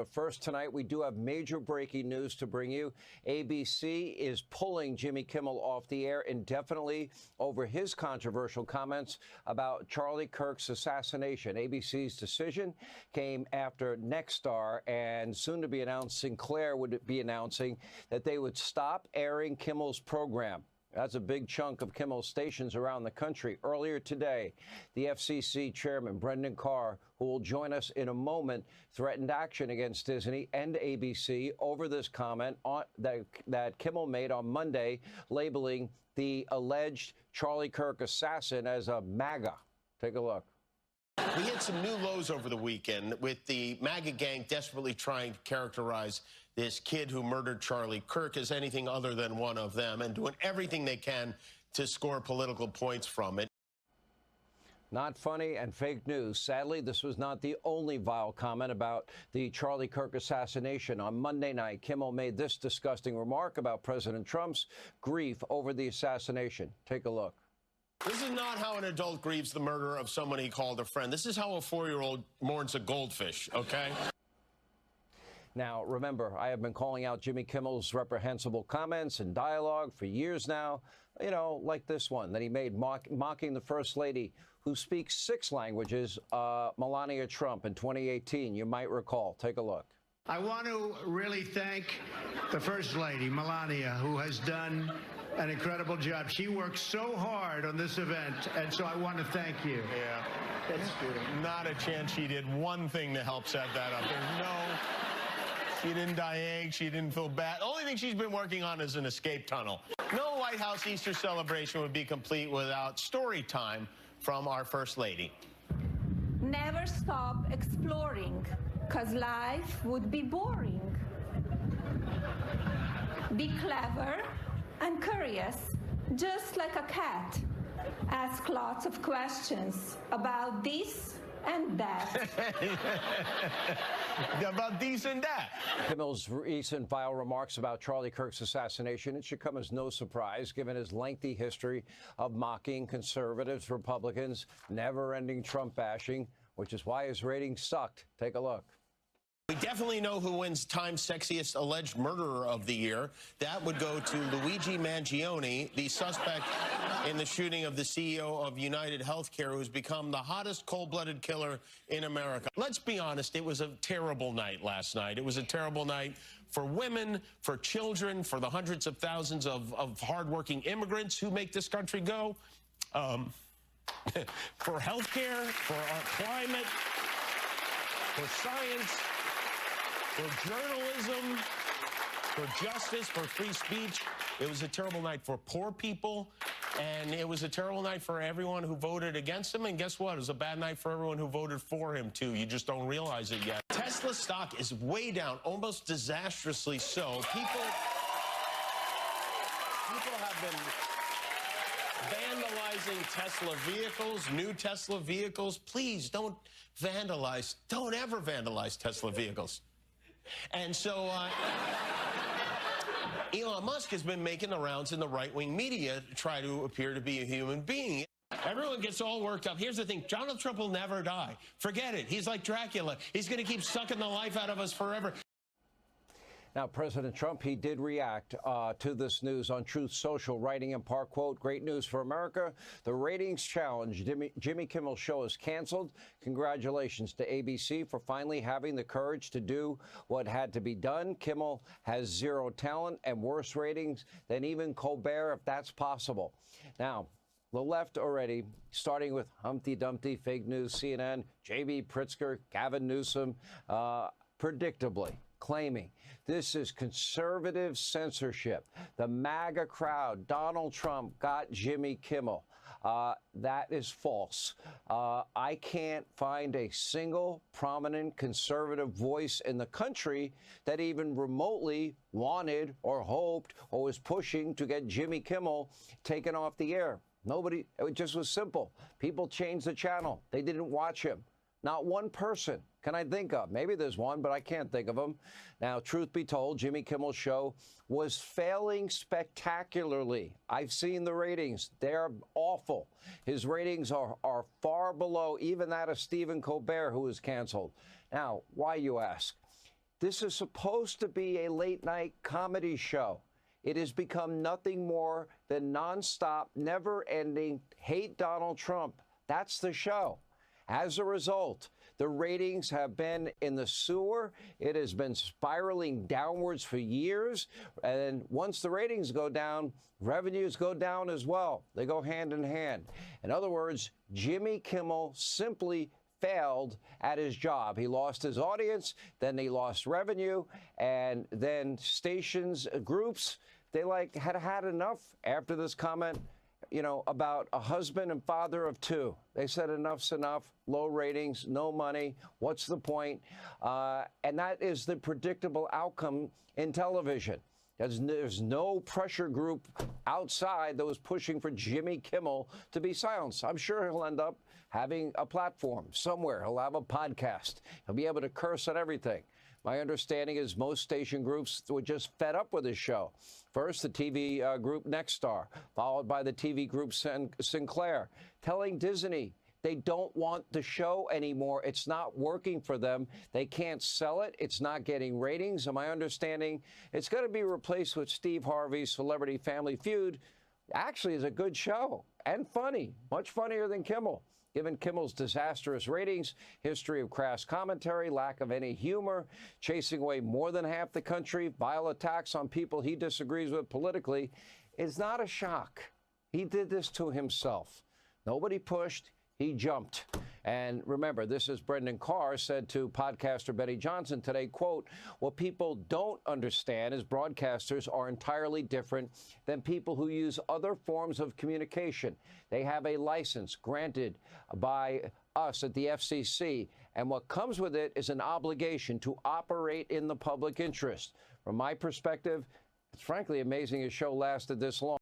But first tonight, we do have major breaking news to bring you. ABC is pulling Jimmy Kimmel off the air indefinitely over his controversial comments about Charlie Kirk's assassination. ABC's decision came after Nexstar and soon to be announced Sinclair would be announcing that they would stop airing Kimmel's program. That's a big chunk of Kimmel's stations around the country. Earlier today, the FCC chairman, Brendan Carr, who will join us in a moment, threatened action against Disney and ABC over this comment that Kimmel made on Monday, labeling the alleged Charlie Kirk assassin as a MAGA. Take a look. We hit some new lows over the weekend with the MAGA gang desperately trying to characterize this kid who murdered Charlie Kirk as anything other than one of them and doing everything they can to score political points from it. Not funny and fake news. Sadly, this was not the only vile comment about the Charlie Kirk assassination. On Monday night, Kimmel made this disgusting remark about President Trump's grief over the assassination. Take a look. This is not how an adult grieves the murder of someone he called a friend. This is how a 4-year-old mourns a goldfish, okay? Now, remember, I have been calling out Jimmy Kimmel's reprehensible comments and dialogue for years now, you know, like this one that he made mocking the First Lady, who speaks 6 languages, Melania Trump, in 2018. You might recall. Take a look. I want to really thank the First Lady, Melania, who has done an incredible job. She worked so hard on this event, and so I want to thank you. Yeah. That's good. Not a chance she did one thing to help set that up. There's no... She didn't die egg. She didn't feel bad. The only thing she's been working on is an escape tunnel. No White House Easter celebration would be complete without story time from our First Lady. Never stop exploring, because life would be boring. Be clever and curious, just like a cat. Ask lots of questions about this and that. About this and that. Kimmel's recent vile remarks about Charlie Kirk's assassination, it should come as no surprise, given his lengthy history of mocking conservatives, Republicans, never-ending Trump bashing, which is why his ratings sucked. Take a look. We definitely know who wins Time's Sexiest Alleged Murderer of the Year. That would go to Luigi Mangione, the suspect in the shooting of the CEO of United Healthcare, who's become the hottest cold-blooded killer in America. Let's be honest, it was a terrible night last night. It was a terrible night for women, for children, for the hundreds of thousands of hardworking immigrants who make this country go, for healthcare, for our climate, for science, for journalism, for justice, for free speech. It was a terrible night for poor people, and it was a terrible night for everyone who voted against him. And guess what? It was a bad night for everyone who voted for him, too. You just don't realize it yet. Tesla stock is way down, almost disastrously so. People have been vandalizing Tesla vehicles, new Tesla vehicles. Please don't vandalize. Don't ever vandalize Tesla vehicles. And so Elon Musk has been making the rounds in the right-wing media to try to appear to be a human being. Everyone gets all worked up. Here's the thing. Donald Trump will never die. Forget it. He's like Dracula. He's going to keep sucking the life out of us forever. Now, President Trump, he did react to this news on Truth Social, writing in part, quote, "Great news for America. The ratings challenge. Jimmy Kimmel's show is canceled. Congratulations to ABC for finally having the courage to do what had to be done. Kimmel has zero talent and worse ratings than even Colbert, if that's possible." Now, the left already, starting with Humpty Dumpty, fake news, CNN, J.B. Pritzker, Gavin Newsom, predictably claiming this is conservative censorship. The MAGA crowd, Donald Trump got Jimmy Kimmel. That is false. I can't find a single prominent conservative voice in the country that even remotely wanted or hoped or was pushing to get Jimmy Kimmel taken off the air. Nobody. It just was simple. People changed the channel. They didn't watch him. Not one person can I think of. Maybe there's one, but I can't think of them. Now, truth be told, Jimmy Kimmel's show was failing spectacularly. I've seen the ratings. They're awful. His ratings are far below even that of Stephen Colbert, who was canceled. Now, why, you ask? This is supposed to be a late-night comedy show. It has become nothing more than nonstop, never-ending hate Donald Trump. That's the show. As a result, the ratings have been in the sewer. It has been spiraling downwards for years. And once the ratings go down, revenues go down as well. They go hand in hand. In other words, Jimmy Kimmel simply failed at his job. He lost his audience, then he lost revenue, and then stations, groups, they had enough after this comment, about a husband and father of two. They said enough's enough, low ratings, no money, what's the point? And that is the predictable outcome in television. There's no pressure group outside that was pushing for Jimmy Kimmel to be silenced. I'm sure he'll end up having a platform somewhere. He'll have a podcast. He'll be able to curse on everything. My understanding is most station groups were just fed up with his show. First, the TV group Nexstar, followed by the TV group Sinclair, telling Disney they don't want the show anymore. It's not working for them. They can't sell it. It's not getting ratings. And my understanding, it's going to be replaced with Steve Harvey's Celebrity Family Feud. Actually, is a good show and funny, much funnier than Kimmel. Given Kimmel's disastrous ratings, history of crass commentary, lack of any humor, chasing away more than half the country, vile attacks on people he disagrees with politically, it's not a shock. He did this to himself. Nobody pushed. He jumped. And remember, this is Brendan Carr said to podcaster Betty Johnson today, quote, what people don't understand is broadcasters are entirely different than people who use other forms of communication. They have a license granted by us at the FCC, and what comes with it is an obligation to operate in the public interest. From my perspective, it's frankly amazing his show lasted this long.